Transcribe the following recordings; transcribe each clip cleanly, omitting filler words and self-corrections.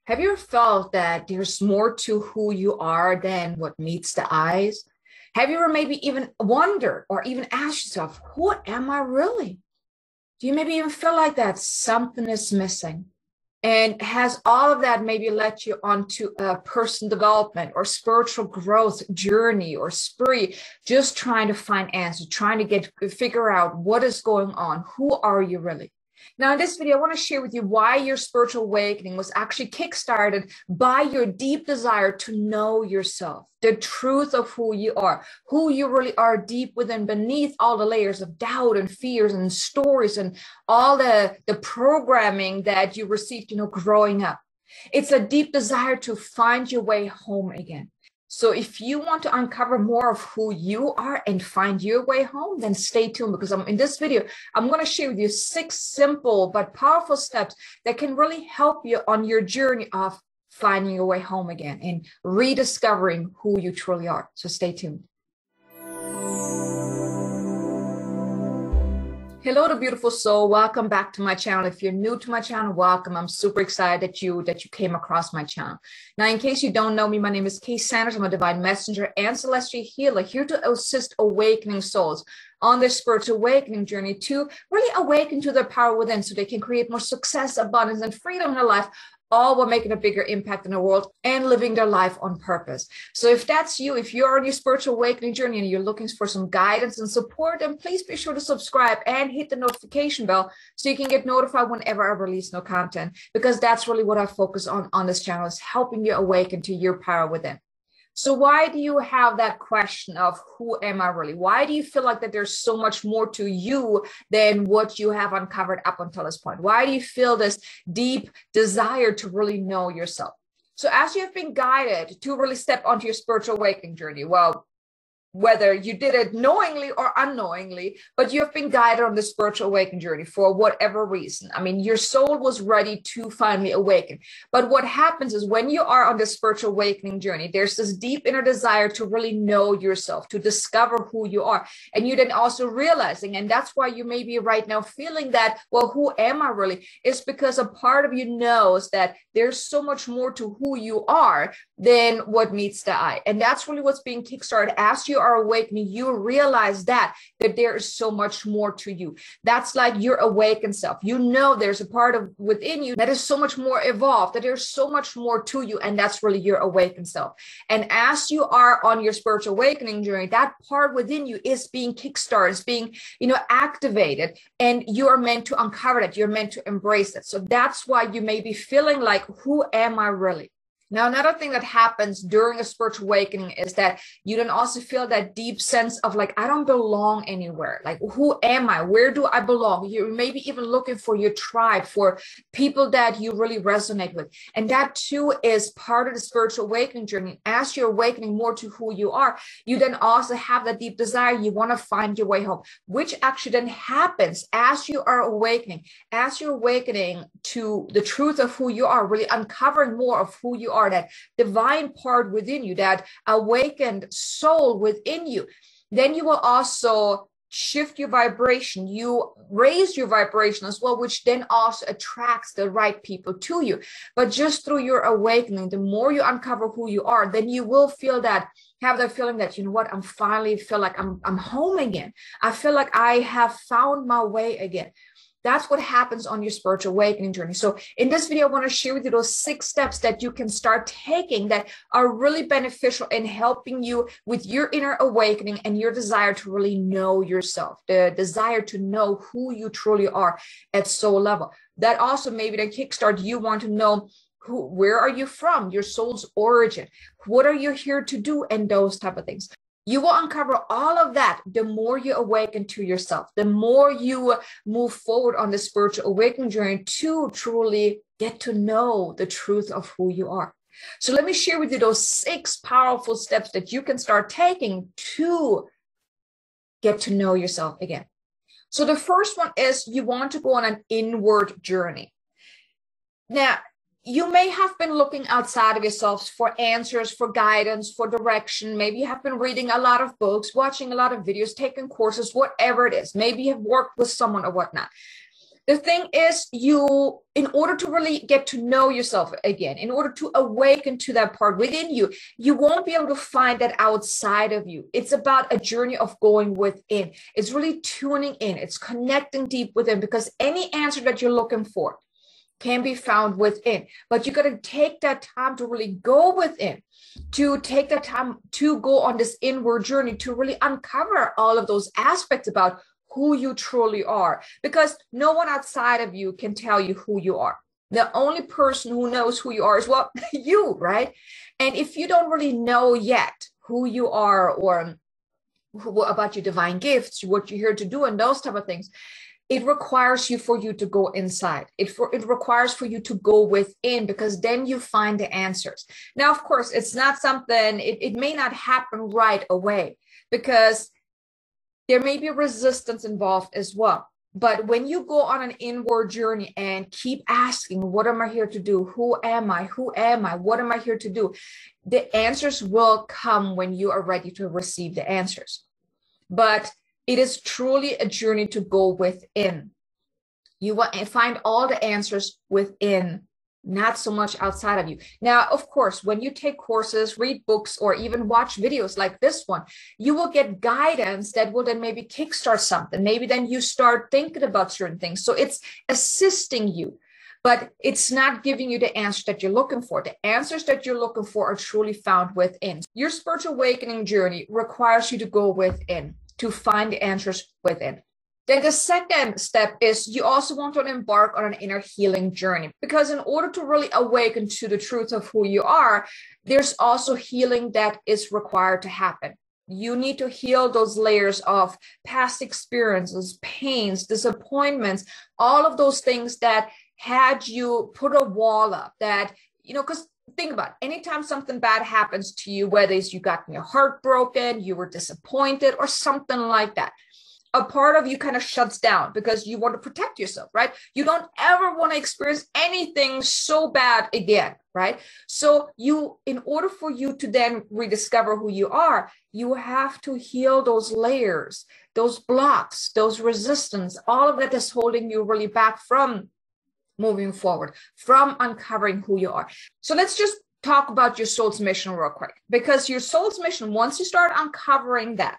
Have you ever felt that there's more to who you are than what meets the eyes? Have you ever maybe even wondered or even asked yourself, who am I really? Do you maybe even feel like that something is missing? And has all of that maybe led you onto a personal development or spiritual growth journey or spree, just trying to find answers, trying to figure out what is going on? Who are you really? Now, in this video, I want to share with you why your spiritual awakening was actually kickstarted by your deep desire to know yourself, the truth of who you really are deep within, beneath all the layers of doubt and fears and stories and all the programming that you received, growing up. It's a deep desire to find your way home again. So if you want to uncover more of who you are and find your way home, then stay tuned, because in this video, I'm going to share with you 6 simple but powerful steps that can really help you on your journey of finding your way home again and rediscovering who you truly are. So stay tuned. Hello, the beautiful soul. Welcome back to my channel. If you're new to my channel, welcome. I'm super excited that you came across my channel. Now, in case you don't know me, my name is Kay Sanders. I'm a divine messenger and celestial healer, here to assist awakening souls on their spiritual awakening journey to really awaken to their power within, so they can create more success, abundance, and freedom in their life, all while making a bigger impact in the world and living their life on purpose. So if that's you, if you're on your spiritual awakening journey and you're looking for some guidance and support, then please be sure to subscribe and hit the notification bell so you can get notified whenever I release new content, because that's really what I focus on this channel, is helping you awaken to your power within. So why do you have that question of who am I really? Why do you feel like that there's so much more to you than what you have uncovered up until this point? Why do you feel this deep desire to really know yourself? So as you have been guided to really step onto your spiritual awakening journey, well, whether you did it knowingly or unknowingly, but you have been guided on the spiritual awakening journey for whatever reason. I mean, your soul was ready to finally awaken. But what happens is, when you are on the spiritual awakening journey, there's this deep inner desire to really know yourself, to discover who you are. And you then also realizing, and that's why you may be right now feeling that, well, who am I really? It's because a part of you knows that there's so much more to who you are than what meets the eye. And that's really what's being kickstarted. As you are awakening, you realize that there is so much more to you. That's like your awakened self. You know there's a part of within you that is so much more evolved, that there's so much more to you, and that's really your awakened self. And as you are on your spiritual awakening journey, that part within you is being kickstarted, is being, activated, and you are meant to uncover that. You're meant to embrace it. So that's why you may be feeling like, who am I really? Now, another thing that happens during a spiritual awakening is that you then also feel that deep sense of like, I don't belong anywhere. Like, who am I? Where do I belong? You're maybe even looking for your tribe, for people that you really resonate with. And that too is part of the spiritual awakening journey. As you're awakening more to who you are, you then also have that deep desire. You want to find your way home, which actually then happens as you are awakening. As you're awakening to the truth of who you are, really uncovering more of who you are, that divine part within you, that awakened soul within you, then you will also shift your vibration. You raise your vibration as well, which then also attracts the right people to you. But just through your awakening, the more you uncover who you are, then you will have that feeling that, I'm finally feel like I'm home again. I feel like I have found my way again. That's what happens on your spiritual awakening journey. So in this video, I want to share with you those 6 steps that you can start taking that are really beneficial in helping you with your inner awakening and your desire to really know yourself, the desire to know who you truly are at soul level. That also maybe then kickstart, you want to know where are you from, your soul's origin, what are you here to do, and those type of things. You will uncover all of that the more you awaken to yourself, the more you move forward on the spiritual awakening journey to truly get to know the truth of who you are. So let me share with you those 6 powerful steps that you can start taking to get to know yourself again. So the first one is, you want to go on an inward journey. Now, you may have been looking outside of yourselves for answers, for guidance, for direction. Maybe you have been reading a lot of books, watching a lot of videos, taking courses, whatever it is. Maybe you have worked with someone or whatnot. The thing is, in order to really get to know yourself again, in order to awaken to that part within you, you won't be able to find that outside of you. It's about a journey of going within. It's really tuning in. It's connecting deep within, because any answer that you're looking for can be found within. But you got to take that time to really go within, to take that time to go on this inward journey, to really uncover all of those aspects about who you truly are, because no one outside of you can tell you who you are. The only person who knows who you are is, well, you, right? And if you don't really know yet who you are, or about your divine gifts, what you're here to do, and those type of things, it requires for you to go inside. It requires for you to go within, because then you find the answers. Now, of course, it's not something, it may not happen right away, because there may be resistance involved as well. But when you go on an inward journey and keep asking, what am I here to do? Who am I? Who am I? What am I here to do? The answers will come when you are ready to receive the answers. But it is truly a journey to go within. You will find all the answers within, not so much outside of you. Now, of course, when you take courses, read books, or even watch videos like this one, you will get guidance that will then maybe kickstart something. Maybe then you start thinking about certain things. So it's assisting you, but it's not giving you the answer that you're looking for. The answers that you're looking for are truly found within. Your spiritual awakening journey requires you to go within, to find the answers within. Then the second step is you also want to embark on an inner healing journey, because in order to really awaken to the truth of who you are, there's also healing that is required to happen. You need to heal those layers of past experiences, pains, disappointments, all of those things that had you put a wall up, that, because think about it, anytime something bad happens to you, whether it's you got your heart broken, you were disappointed, or something like that, a part of you kind of shuts down because you want to protect yourself, right? You don't ever want to experience anything so bad again, right? So in order for you to then rediscover who you are, you have to heal those layers, those blocks, those resistance, all of that is holding you really back from moving forward, from uncovering who you are. So let's just talk about your soul's mission real quick, because your soul's mission, once you start uncovering that,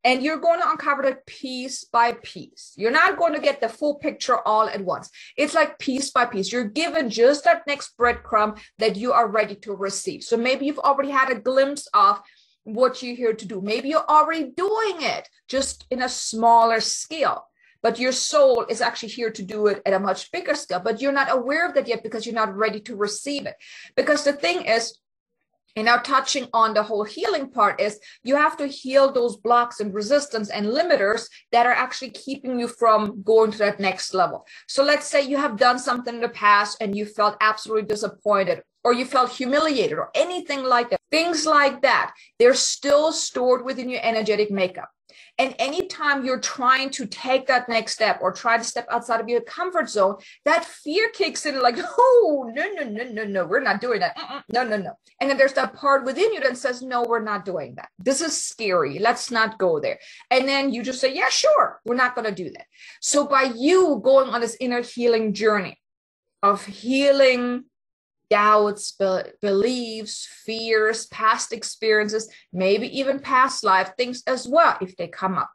and you're going to uncover it piece by piece. You're not going to get the full picture all at once. It's like piece by piece. You're given just that next breadcrumb that you are ready to receive. So maybe you've already had a glimpse of what you're here to do. Maybe you're already doing it, just in a smaller scale. But your soul is actually here to do it at a much bigger scale. But you're not aware of that yet because you're not ready to receive it. Because the thing is, and now touching on the whole healing part, is you have to heal those blocks and resistance and limiters that are actually keeping you from going to that next level. So let's say you have done something in the past and you felt absolutely disappointed, or you felt humiliated, or anything like that. Things like that, they're still stored within your energetic makeup. And anytime you're trying to take that next step or try to step outside of your comfort zone, that fear kicks in, like, oh, no, we're not doing that. No. And then there's that part within you that says, no, we're not doing that. This is scary. Let's not go there. And then you just say, yeah, sure, we're not going to do that. So by you going on this inner healing journey of healing doubts, beliefs, fears, past experiences, maybe even past life things as well, if they come up.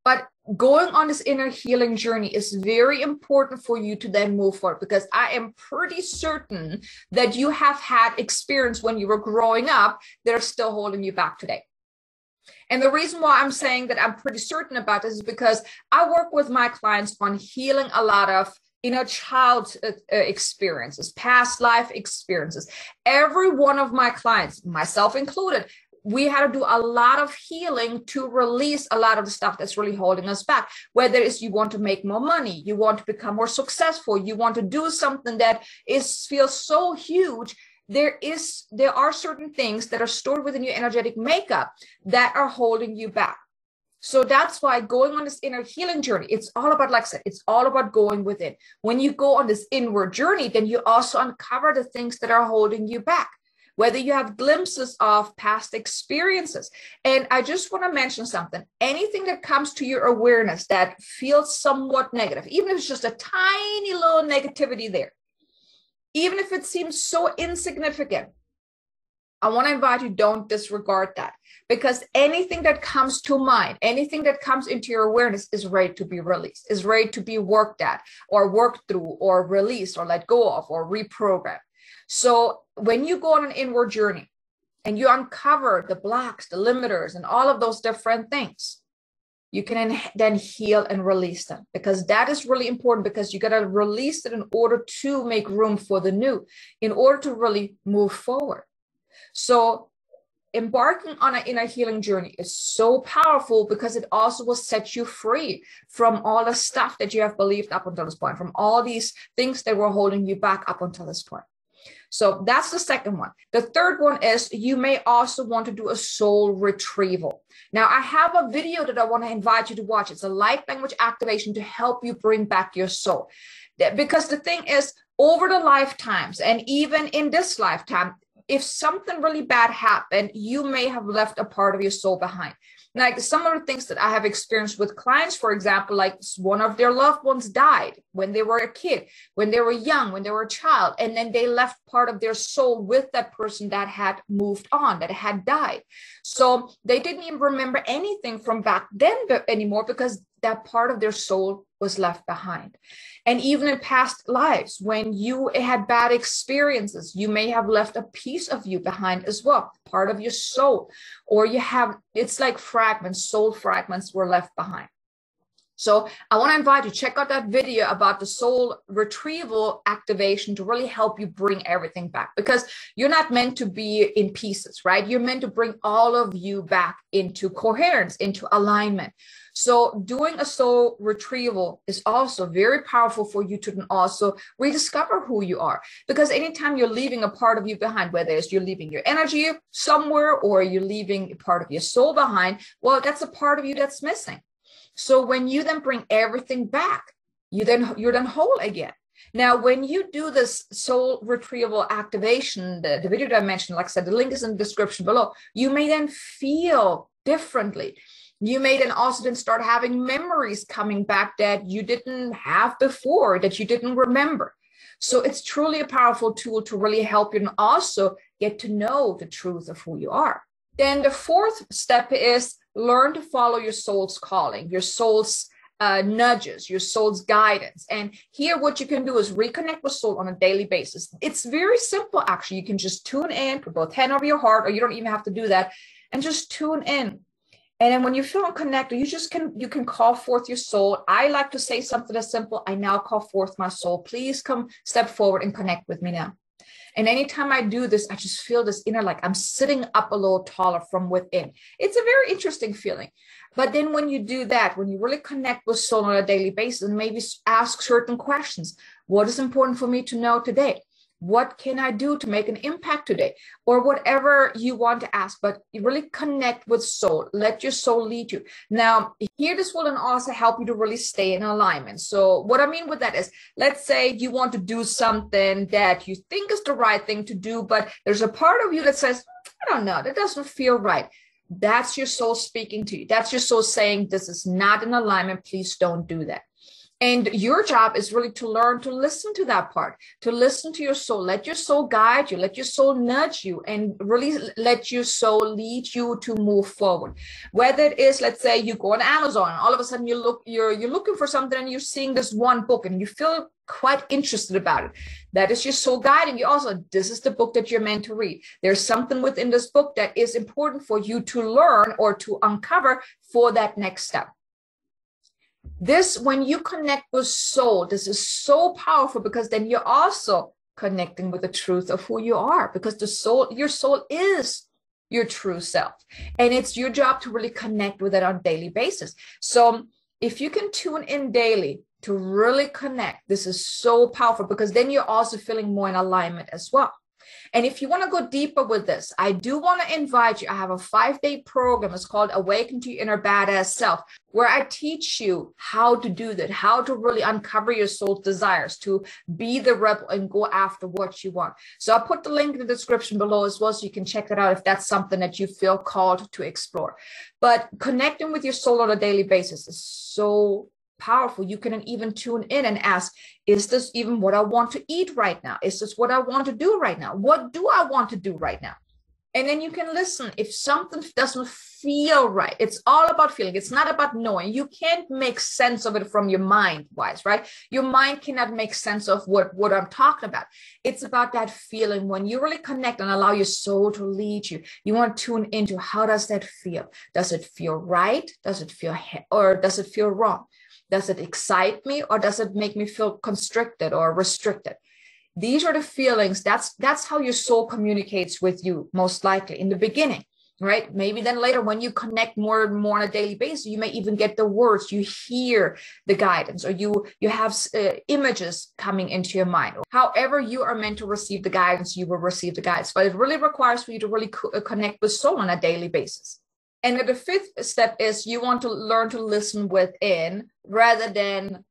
But going on this inner healing journey is very important for you to then move forward, because I am pretty certain that you have had experience when you were growing up that are still holding you back today. And the reason why I'm saying that I'm pretty certain about this is because I work with my clients on healing a lot of child experiences, past life experiences. Every one of my clients, myself included, we had to do a lot of healing to release a lot of the stuff that's really holding us back. Whether it's you want to make more money, you want to become more successful, you want to do something that feels so huge. There are certain things that are stored within your energetic makeup that are holding you back. So that's why going on this inner healing journey, it's all about, like I said, it's all about going within. When you go on this inward journey, then you also uncover the things that are holding you back. whether you have glimpses of past experiences. And I just want to mention something. Anything that comes to your awareness that feels somewhat negative, even if it's just a tiny little negativity there, even if it seems so insignificant, I want to invite you, don't disregard that, because anything that comes to mind, anything that comes into your awareness is ready to be released, is ready to be worked at or worked through or released or let go of or reprogrammed. So when you go on an inward journey and you uncover the blocks, the limiters, and all of those different things, you can then heal and release them, because that is really important, because you got to release it in order to make room for the new, in order to really move forward. So embarking on an inner healing journey is so powerful, because it also will set you free from all the stuff that you have believed up until this point, from all these things that were holding you back up until this point. So that's the second one. The third one is you may also want to do a soul retrieval. Now, I have a video that I want to invite you to watch. It's a light language activation to help you bring back your soul. Because the thing is, over the lifetimes, and even in this lifetime, if something really bad happened, you may have left a part of your soul behind. Like some of the things that I have experienced with clients, for example, like one of their loved ones died when they were a kid, when they were young, when they were a child, and then they left part of their soul with that person that had moved on, that had died. So they didn't even remember anything from back then anymore, because that part of their soul was left behind. And even in past lives, when you had bad experiences, you may have left a piece of you behind as well, part of your soul, or you have, it's like fragments, soul fragments were left behind. So I want to invite you, check out that video about the soul retrieval activation to really help you bring everything back, because you're not meant to be in pieces, right? You're meant to bring all of you back into coherence, into alignment. So doing a soul retrieval is also very powerful for you to also rediscover who you are, because anytime you're leaving a part of you behind, whether it's you're leaving your energy somewhere or you're leaving a part of your soul behind, well, that's a part of you that's missing. So when you then bring everything back, you're then whole again. Now, when you do this soul retrieval activation, the video that I mentioned, like I said, the link is in the description below, you may then feel differently. You may then also then start having memories coming back that you didn't have before, that you didn't remember. So it's truly a powerful tool to really help you and also get to know the truth of who you are. Then the fourth step is learn to follow your soul's calling, your soul's nudges, your soul's guidance. And here what you can do is reconnect with soul on a daily basis. It's very simple, actually. You can just tune in, put both hand over your heart, or you don't even have to do that, and just tune in. And then when you feel unconnected, you can call forth your soul. I like to say something as simple: I now call forth my soul. Please come step forward and connect with me now. And anytime I do this, I just feel this inner, like I'm sitting up a little taller from within. It's a very interesting feeling. But then when you do that, when you really connect with soul on a daily basis, and maybe ask certain questions: what is important for me to know today? What can I do to make an impact today? Or whatever you want to ask, but you really connect with soul. Let your soul lead you. Now, here this will then also help you to really stay in alignment. So what I mean with that is, let's say you want to do something that you think is the right thing to do, but there's a part of you that says, I don't know, that doesn't feel right. That's your soul speaking to you. That's your soul saying, this is not in alignment. Please don't do that. And your job is really to learn to listen to that part, to listen to your soul. Let your soul guide you, let your soul nudge you, and really let your soul lead you to move forward. Whether it is, let's say you go on Amazon and all of a sudden you're looking for something and you're seeing this one book and you feel quite interested about it. That is your soul guiding you also. This is the book that you're meant to read. There's something within this book that is important for you to learn or to uncover for that next step. This, when you connect with soul, this is so powerful, because then you're also connecting with the truth of who you are, because the soul, your soul is your true self. And it's your job to really connect with it on a daily basis. So if you can tune in daily to really connect, this is so powerful, because then you're also feeling more in alignment as well. And if you want to go deeper with this, I do want to invite you. I have a 5-day program. It's called Awaken to Your Inner Badass Self, where I teach you how to do that, how to really uncover your soul's desires, to be the rebel and go after what you want. So I'll put the link in the description below as well, so you can check it out if that's something that you feel called to explore. But connecting with your soul on a daily basis is so powerful. You can even tune in and ask, is this even what I want to eat right now? Is this what I want to do right now? What do I want to do right now? And then you can listen if something doesn't feel right. It's all about feeling. It's not about knowing. You can't make sense of it from your mind wise, right? Your mind cannot make sense of what I'm talking about. It's about that feeling when you really connect and allow your soul to lead you. You want to tune into, how does that feel? Does it feel right? Does it feel, or does it feel wrong? Does it excite me, or does it make me feel constricted or restricted? These are the feelings. That's how your soul communicates with you, most likely in the beginning, right? Maybe then later, when you connect more and more on a daily basis, you may even get the words, you hear the guidance, or you have images coming into your mind. However you are meant to receive the guidance, you will receive the guidance. But it really requires for you to really connect with soul on a daily basis. And the 5th step is you want to learn to listen within rather than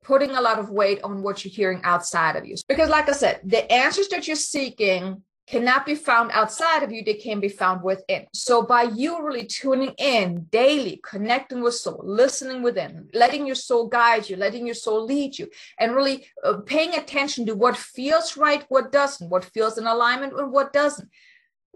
putting a lot of weight on what you're hearing outside of you. Because like I said, the answers that you're seeking cannot be found outside of you. They can be found within. So by you really tuning in daily, connecting with soul, listening within, letting your soul guide you, letting your soul lead you, and really paying attention to what feels right, what doesn't, what feels in alignment and what doesn't.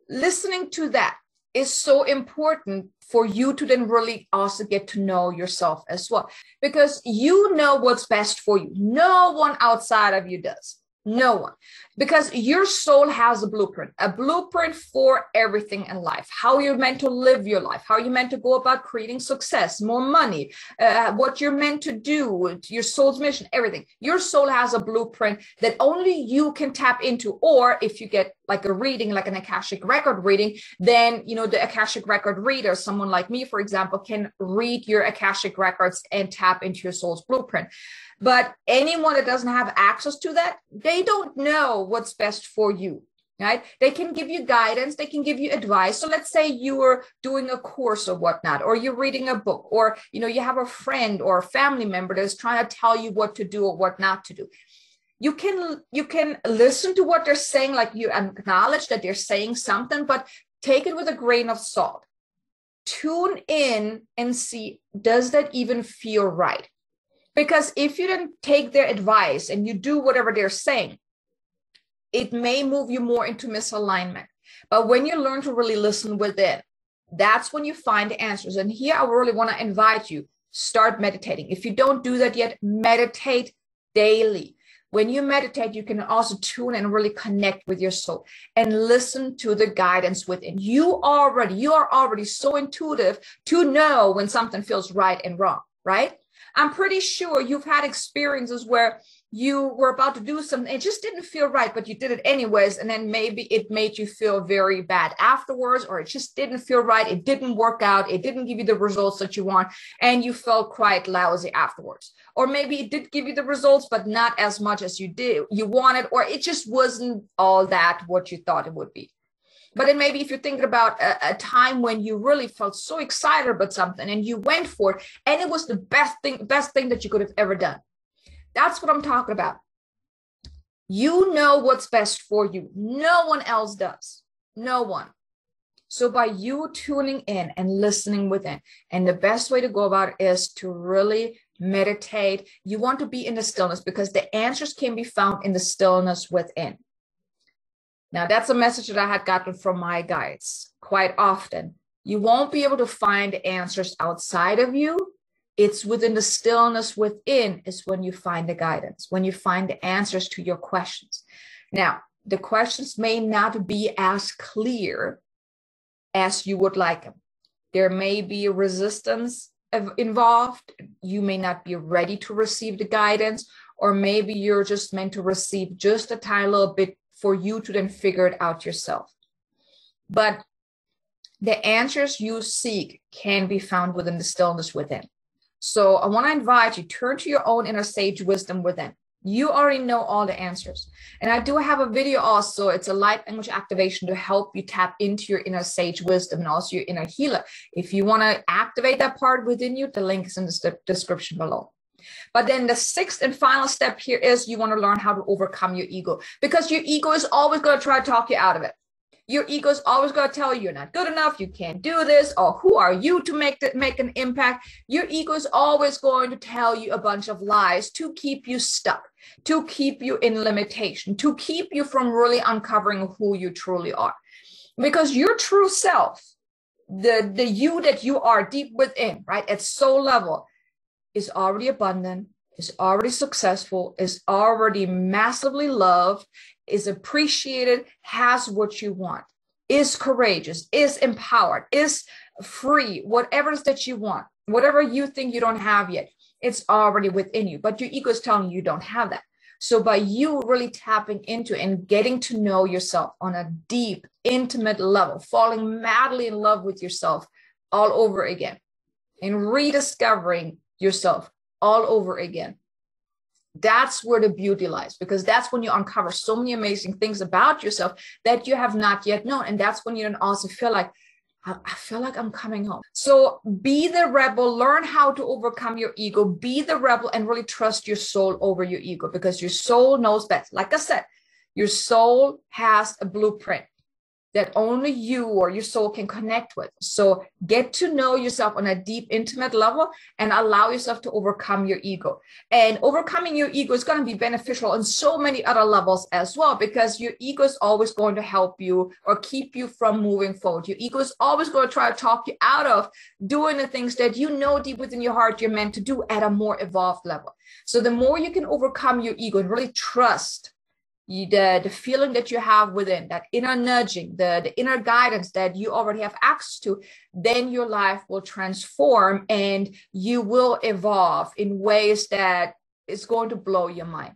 Listening to that is so important for you to then really also get to know yourself as well, because you know what's best for you. No one outside of you does. No one. Because your soul has a blueprint for everything in life, how you're meant to live your life, how you're meant to go about creating success, more money, what you're meant to do, your soul's mission, everything. Your soul has a blueprint that only you can tap into. Or if you get like a reading, like an Akashic record reading, then, you know, the Akashic record reader, someone like me, for example, can read your Akashic records and tap into your soul's blueprint. But anyone that doesn't have access to that, they don't know what's best for you, right? They can give you guidance. They can give you advice. So let's say you are doing a course or whatnot, or you're reading a book, or, you know, you have a friend or a family member that's trying to tell you what to do or what not to do. You can listen to what they're saying, like you acknowledge that they're saying something, but take it with a grain of salt. Tune in and see, does that even feel right? Because if you don't take their advice and you do whatever they're saying, it may move you more into misalignment. But when you learn to really listen within, that's when you find the answers. And here I really want to invite you, start meditating. If you don't do that yet, meditate daily. When you meditate, you can also tune and really connect with your soul and listen to the guidance within. You are already so intuitive to know when something feels right and wrong, right? I'm pretty sure you've had experiences where you were about to do something, it just didn't feel right, but you did it anyways. And then maybe it made you feel very bad afterwards, or it just didn't feel right. It didn't work out. It didn't give you the results that you want. And you felt quite lousy afterwards. Or maybe it did give you the results, but not as much as you wanted, or it just wasn't all that what you thought it would be. But then maybe if you're thinking about a time when you really felt so excited about something and you went for it, and it was the best thing that you could have ever done. That's what I'm talking about. You know what's best for you. No one else does. No one. So by you tuning in and listening within, and the best way to go about it is to really meditate. You want to be in the stillness, because the answers can be found in the stillness within. Now, that's a message that I had gotten from my guides quite often. You won't be able to find answers outside of you. It's within the stillness within is when you find the guidance, when you find the answers to your questions. Now, the questions may not be as clear as you would like them. There may be resistance involved. You may not be ready to receive the guidance, or maybe you're just meant to receive just a tiny little bit for you to then figure it out yourself. But the answers you seek can be found within the stillness within. So I want to invite you, turn to your own inner sage wisdom within. You already know all the answers. And I do have a video also. It's a light language activation to help you tap into your inner sage wisdom and also your inner healer. If you want to activate that part within you, the link is in the description below. But then the sixth and final step here is you want to learn how to overcome your ego, because your ego is always going to try to talk you out of it. Your ego is always going to tell you you're not good enough, you can't do this, or who are you to make an impact? Your ego is always going to tell you a bunch of lies to keep you stuck, to keep you in limitation, to keep you from really uncovering who you truly are. Because your true self, the you that you are deep within, right, at soul level, is already abundant, is already successful, is already massively loved, is appreciated, has what you want, is courageous, is empowered, is free, whatever it is that you want, whatever you think you don't have yet, it's already within you. But your ego is telling you you don't have that. So by you really tapping into and getting to know yourself on a deep, intimate level, falling madly in love with yourself all over again, and rediscovering yourself all over again, that's where the beauty lies, because that's when you uncover so many amazing things about yourself that you have not yet known. And that's when you then also feel like, I feel like I'm coming home. So be the rebel, learn how to overcome your ego, be the rebel, and really trust your soul over your ego, because your soul knows best. Like I said, your soul has a blueprint that only you or your soul can connect with. So get to know yourself on a deep, intimate level and allow yourself to overcome your ego. And overcoming your ego is going to be beneficial on so many other levels as well, because your ego is always going to help you or keep you from moving forward. Your ego is always going to try to talk you out of doing the things that you know deep within your heart you're meant to do at a more evolved level. So the more you can overcome your ego and really trust the feeling that you have within, that inner nudging, the inner guidance that you already have access to, then your life will transform and you will evolve in ways that is going to blow your mind.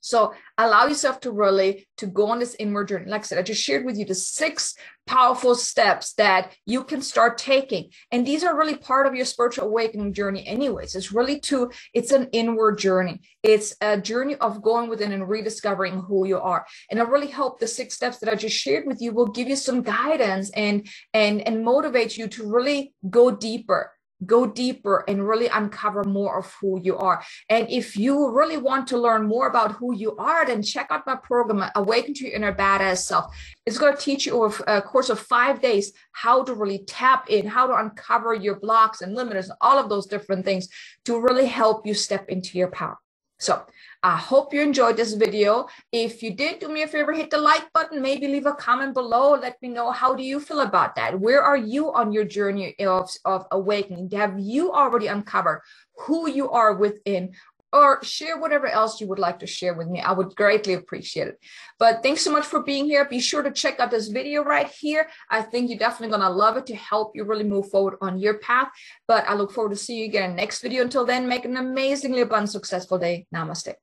So allow yourself to really to go on this inward journey. Like I said, I just shared with you the 6 powerful steps that you can start taking. And these are really part of your spiritual awakening journey anyways. It's an inward journey. It's a journey of going within and rediscovering who you are. And I really hope the 6 steps that I just shared with you will give you some guidance and motivate you to really go deeper and really uncover more of who you are. And if you really want to learn more about who you are, then check out my program, Awaken to Your Inner Badass Self. It's going to teach you over a course of 5 days how to really tap in, how to uncover your blocks and limiters, all of those different things to really help you step into your power. So I hope you enjoyed this video. If you did, do me a favor, hit the like button, maybe leave a comment below. Let me know, how do you feel about that? Where are you on your journey of awakening? Have you already uncovered who you are within? Or share whatever else you would like to share with me. I would greatly appreciate it. But thanks so much for being here. Be sure to check out this video right here. I think you're definitely going to love it to help you really move forward on your path. But I look forward to seeing you again in the next video. Until then, make an amazingly abundant, successful day. Namaste.